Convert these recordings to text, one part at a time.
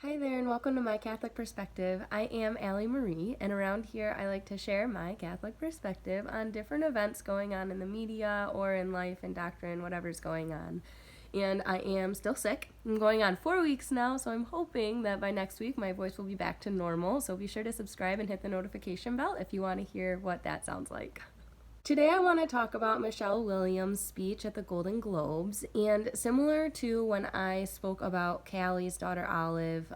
Hi there, and welcome to My Catholic Perspective. I am Allie Marie, and around here I like to share my Catholic perspective on different events going on in the media or in life and doctrine, whatever's going on. And I am still sick. I'm going on 4 weeks now, so I'm hoping that by next week my voice will be back to normal. So be sure to subscribe and hit the notification bell if you want to hear what that sounds like. Today I want to talk about Michelle Williams' speech at the Golden Globes, and similar to when I spoke about Callie's daughter Olive,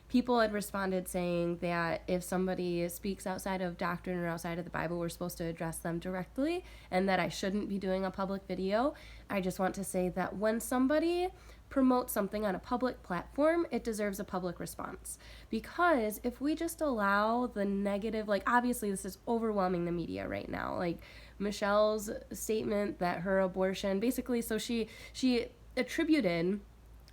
people had responded saying that if somebody speaks outside of doctrine or outside of the Bible, we're supposed to address them directly, and that I shouldn't be doing a public video. I just want to say that when somebody promote something on a public platform, it deserves a public response. Because if we just allow the negative, like obviously this is overwhelming the media right now. Like Michelle's statement that her abortion, basically, so she attributed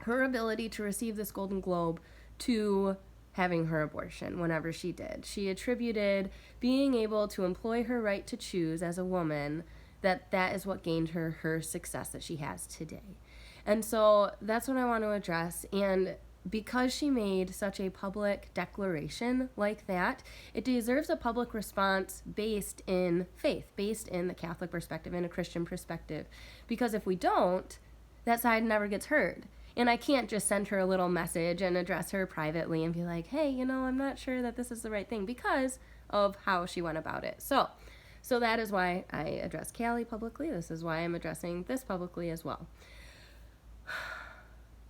her ability to receive this Golden Globe to having her abortion whenever she did. She attributed being able to employ her right to choose as a woman, that is what gained her her success that she has today. And so that's what I want to address. And because she made such a public declaration like that, it deserves a public response based in faith, based in the Catholic perspective, in a Christian perspective. Because if we don't, that side never gets heard. And I can't just send her a little message and address her privately and be like, hey, I'm not sure that this is the right thing because of how she went about it. So that is why I address Callie publicly. This is why I'm addressing this publicly as well.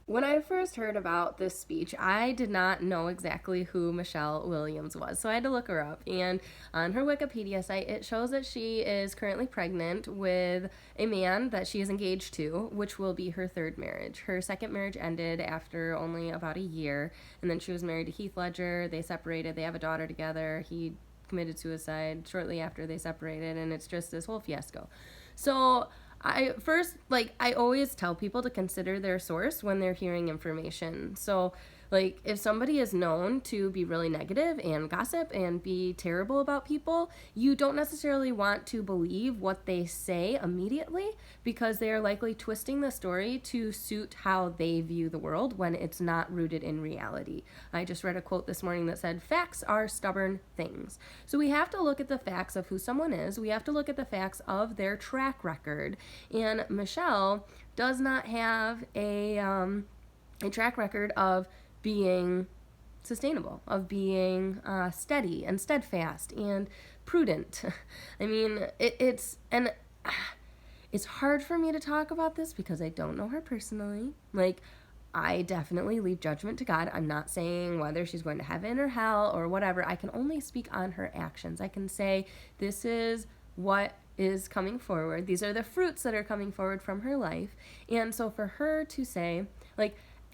When I first heard about this speech, I did not know exactly who Michelle Williams was, so I had to look her up. And on her Wikipedia site, it shows that she is currently pregnant with a man that she is engaged to, which will be her third marriage. Her second marriage ended after only about a year, and then she was married to Heath Ledger. They separated. They have a daughter together. He committed suicide shortly after they separated, and it's just this whole fiasco. So I always tell people to consider their source when they're hearing information. So, if somebody is known to be really negative and gossip and be terrible about people, you don't necessarily want to believe what they say immediately because they are likely twisting the story to suit how they view the world when it's not rooted in reality. I just read a quote this morning that said, "Facts are stubborn things." So we have to look at the facts of who someone is. We have to look at the facts of their track record. And Michelle does not have a track record of being sustainable, of being steady and steadfast and prudent. I mean, it's hard for me to talk about this because I don't know her personally. I definitely leave judgment to God. I'm not saying whether she's going to heaven or hell or whatever. I can only speak on her actions. I can say this is what is coming forward. These are the fruits that are coming forward from her life. And so for her to say,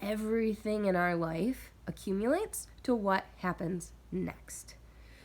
everything in our life accumulates to what happens next.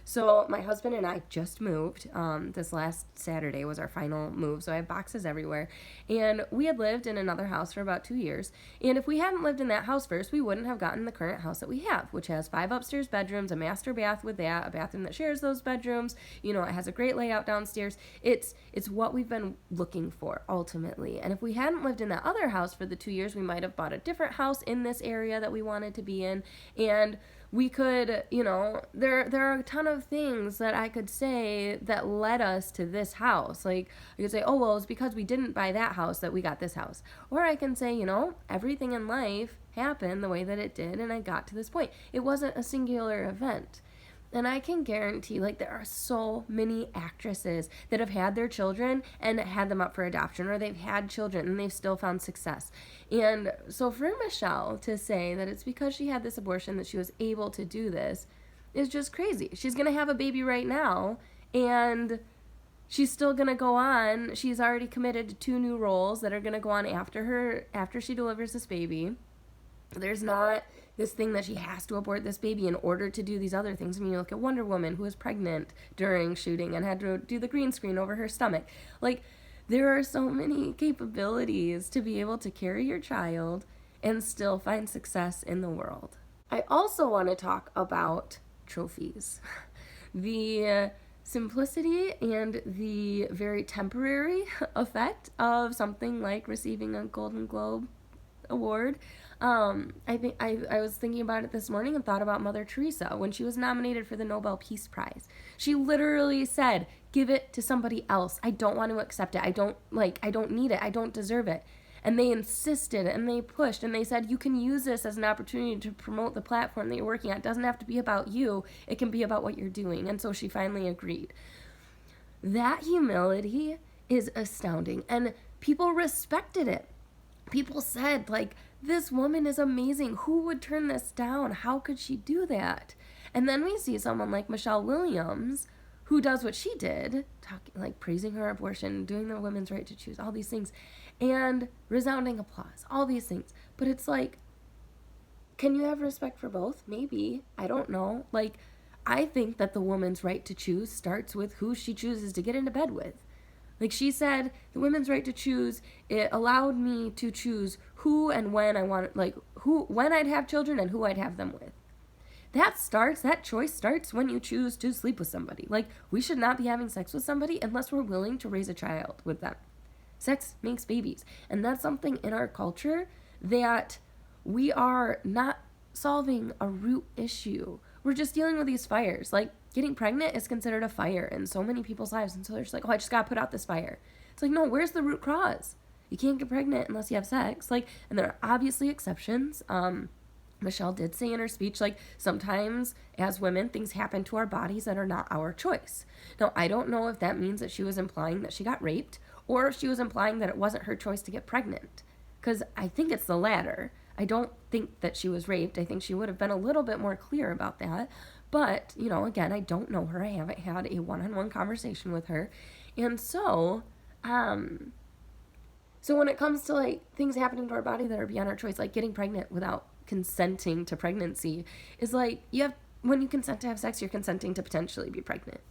So my husband and I just moved. This last Saturday was our final move, so I have boxes everywhere. And we had lived in another house for about 2 years. And if we hadn't lived in that house first, we wouldn't have gotten the current house that we have, which has 5 upstairs bedrooms, a master bath with that, a bathroom that shares those bedrooms. It has a great layout downstairs. It's what we've been looking for, ultimately. And if we hadn't lived in that other house for the 2 years, we might have bought a different house in this area that we wanted to be in. And we could, there are a ton of things that I could say that led us to this house. I could say, oh, well, it's because we didn't buy that house that we got this house. Or I can say, everything in life happened the way that it did, and I got to this point. It wasn't a singular event. And I can guarantee, there are so many actresses that have had their children and had them up for adoption, or they've had children and they've still found success. And so for Michelle to say that it's because she had this abortion that she was able to do this is just crazy. She's going to have a baby right now, and she's still going to go on. She's already committed to 2 new roles that are going to go on after she delivers this baby. There's not this thing that she has to abort this baby in order to do these other things. I mean, you look at Wonder Woman, who was pregnant during shooting and had to do the green screen over her stomach. There are so many capabilities to be able to carry your child and still find success in the world. I also want to talk about trophies. The simplicity and the very temporary effect of something like receiving a Golden Globe award I was thinking about it this morning and thought about Mother Teresa when she was nominated for the Nobel Peace Prize. She literally said, give it to somebody else. I don't want to accept it. I don't need it. I don't deserve it. And they insisted and they pushed and they said, you can use this as an opportunity to promote the platform that you're working on. It doesn't have to be about you. It can be about what you're doing. And so she finally agreed. That humility is astounding. And people respected it. People said, like, this woman is amazing. Who would turn this down? How could she do that? And then we see someone like Michelle Williams, who does what she did, praising her abortion, doing the women's right to choose, all these things, and resounding applause, all these things. But it's like, can you have respect for both? Maybe. I don't know. Like, I think that the woman's right to choose starts with who she chooses to get into bed with. Like she said, the women's right to choose, it allowed me to choose who and when I want, when I'd have children and who I'd have them with. That choice starts when you choose to sleep with somebody. Like, we should not be having sex with somebody unless we're willing to raise a child with them. Sex makes babies. And that's something in our culture that we are not solving a root issue. We're just dealing with these fires. Like, getting pregnant is considered a fire in so many people's lives. And so they're just like, oh, I just got to put out this fire. It's like, no, where's the root cause? You can't get pregnant unless you have sex. Like, and there are obviously exceptions. Michelle did say in her speech, like, sometimes as women, things happen to our bodies that are not our choice. Now, I don't know if that means that she was implying that she got raped or if she was implying that it wasn't her choice to get pregnant. Because I think it's the latter. I don't think that she was raped. I think she would have been a little bit more clear about that. But, you know, again, I don't know her. I haven't had a one-on-one conversation with her. And so when it comes to, like, things happening to our body that are beyond our choice, like getting pregnant without consenting to pregnancy, is like, when you consent to have sex, you're consenting to potentially be pregnant.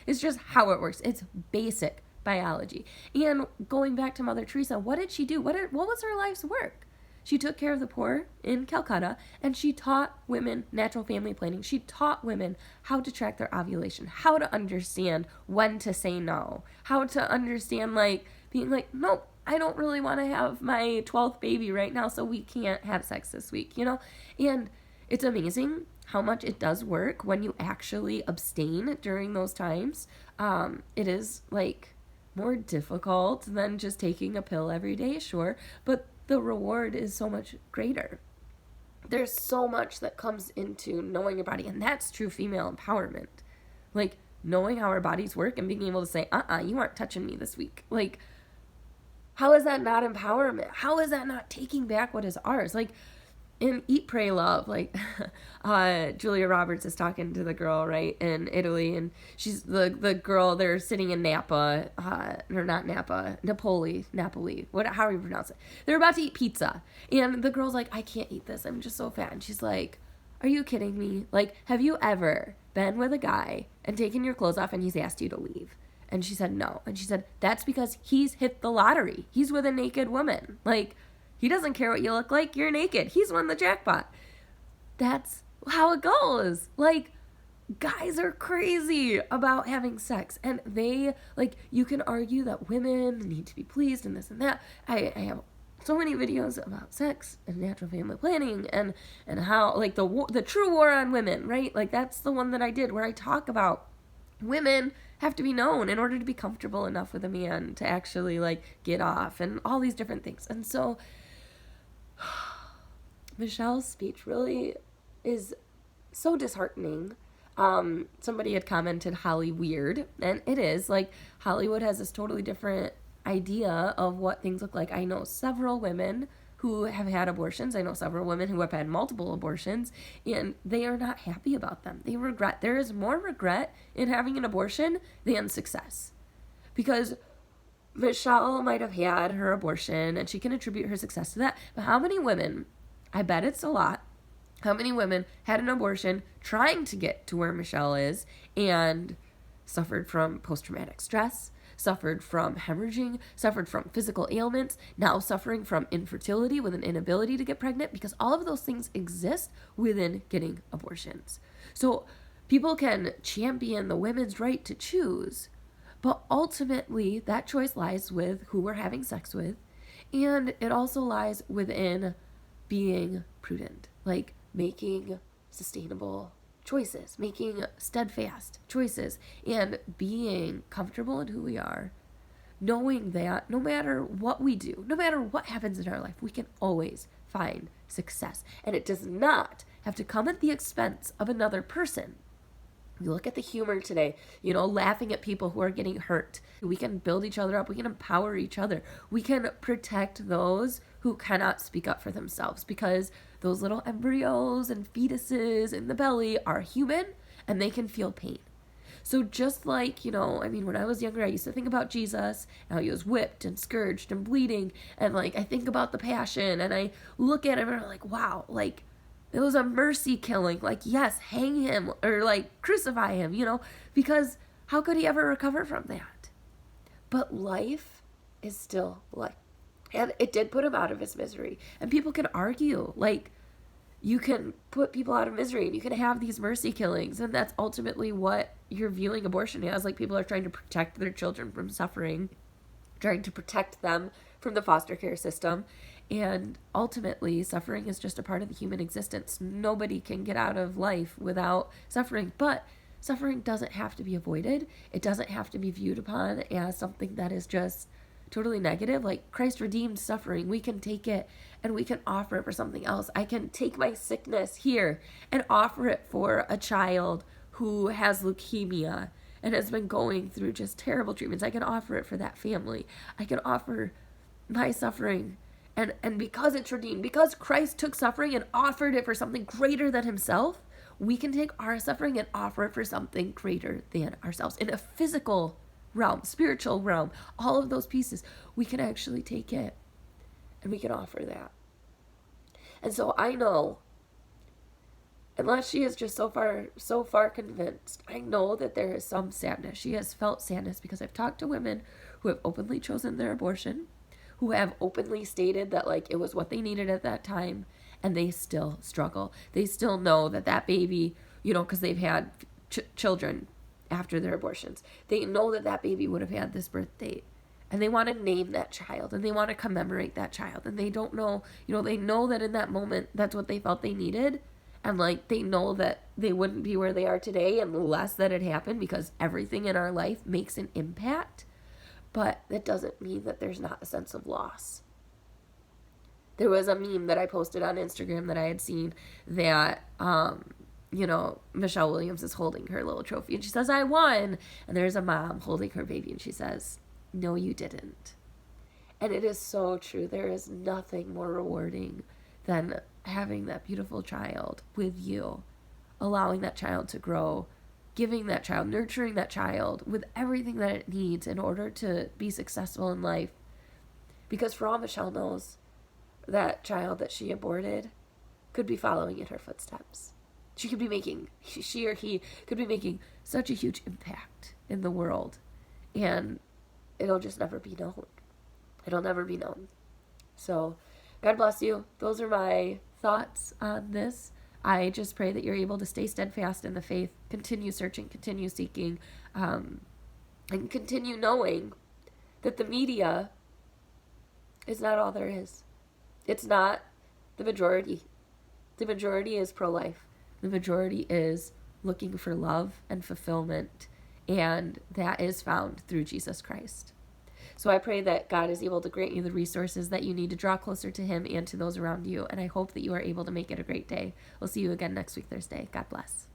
It's just how it works. It's basic biology. And going back to Mother Teresa, what did she do? What was her life's work? She took care of the poor in Calcutta, and she taught women natural family planning. She taught women how to track their ovulation, how to understand when to say no, how to understand, like, being like, nope, I don't really want to have my 12th baby right now, so we can't have sex this week, you know? And it's amazing how much it does work when you actually abstain during those times. It is, like, more difficult than just taking a pill every day, sure, but the reward is so much greater. There's so much that comes into knowing your body, and that's true female empowerment. Like, knowing how our bodies work and being able to say, you aren't touching me this week. Like, how is that not empowerment? How is that not taking back what is ours? Like, in Eat, Pray, Love, like, Julia Roberts is talking to the girl, right, in Italy, and she's the girl, they're sitting in Napoli, however you pronounce it. They're about to eat pizza, and the girl's like, I can't eat this, I'm just so fat, and she's like, are you kidding me? Like, have you ever been with a guy and taken your clothes off and he's asked you to leave? And she said, no. And she said, that's because he's hit the lottery. He's with a naked woman. Like, he doesn't care what you look like. You're naked. He's won the jackpot. That's how it goes. Like, guys are crazy about having sex. And they, like, you can argue that women need to be pleased and this and that. I have so many videos about sex and natural family planning and how, like, the true war on women, right? Like, that's the one that I did where I talk about women have to be known in order to be comfortable enough with a man to actually, like, get off and all these different things. And so Michelle's speech really is so disheartening. Somebody had commented Holly weird, and it is. Like, Hollywood has this totally different idea of what things look like. I know several women who have had abortions. I know several women who have had multiple abortions, and they are not happy about them. They regret. There is more regret in having an abortion than success. Because Michelle might have had her abortion, and she can attribute her success to that. But how many women, I bet it's a lot, how many women had an abortion trying to get to where Michelle is and suffered from post-traumatic stress, suffered from hemorrhaging, suffered from physical ailments, now suffering from infertility with an inability to get pregnant, because all of those things exist within getting abortions. So people can champion the women's right to choose, but ultimately that choice lies with who we're having sex with, and it also lies within being prudent, like making sustainable choices, making steadfast choices, and being comfortable in who we are, knowing that no matter what we do, no matter what happens in our life, we can always find success. And it does not have to come at the expense of another person. You look at the humor today, laughing at people who are getting hurt. We can build each other up. We can empower each other. We can protect those who cannot speak up for themselves, because those little embryos and fetuses in the belly are human and they can feel pain. So just like, when I was younger, I used to think about Jesus and how he was whipped and scourged and bleeding. And I think about the passion and I look at him and I'm like, wow, it was a mercy killing. Yes, hang him or crucify him, because how could he ever recover from that? But life is still life. And it did put him out of his misery. And people can argue, you can put people out of misery and you can have these mercy killings. And that's ultimately what you're viewing abortion as. People are trying to protect their children from suffering, trying to protect them from the foster care system. And ultimately, suffering is just a part of the human existence. Nobody can get out of life without suffering. But suffering doesn't have to be avoided. It doesn't have to be viewed upon as something that is just totally negative. Christ redeemed suffering. We can take it and we can offer it for something else. I can take my sickness here and offer it for a child who has leukemia and has been going through just terrible treatments. I can offer it for that family. I can offer my suffering. And because it's redeemed, because Christ took suffering and offered it for something greater than himself, we can take our suffering and offer it for something greater than ourselves. In a physical realm, spiritual realm, all of those pieces, we can actually take it and we can offer that. And so I know, unless she is just so far convinced, I know that there is some sadness. She has felt sadness because I've talked to women who have openly chosen their abortion, who have openly stated that it was what they needed at that time, and they still struggle. They still know that baby, because they've had children after their abortions, they know that baby would have had this birth date, and they want to name that child, and they want to commemorate that child, and they don't know, they know that in that moment, that's what they felt they needed, and they know that they wouldn't be where they are today unless that had happened, because everything in our life makes an impact. But that doesn't mean that there's not a sense of loss. There was a meme that I posted on Instagram that I had seen that, Michelle Williams is holding her little trophy and she says, I won. And there's a mom holding her baby and she says, no, you didn't. And it is so true. There is nothing more rewarding than having that beautiful child with you, allowing that child to grow, giving that child, nurturing that child with everything that it needs in order to be successful in life. Because for all Michelle knows, that child that she aborted could be following in her footsteps. She or he could be making such a huge impact in the world. And it'll just never be known. It'll never be known. So, God bless you. Those are my thoughts on this. I just pray that you're able to stay steadfast in the faith, continue searching, continue seeking, and continue knowing that the media is not all there is. It's not the majority. The majority is pro-life. The majority is looking for love and fulfillment, and that is found through Jesus Christ. So I pray that God is able to grant you the resources that you need to draw closer to him and to those around you, and I hope that you are able to make it a great day. We'll see you again next week, Thursday. God bless.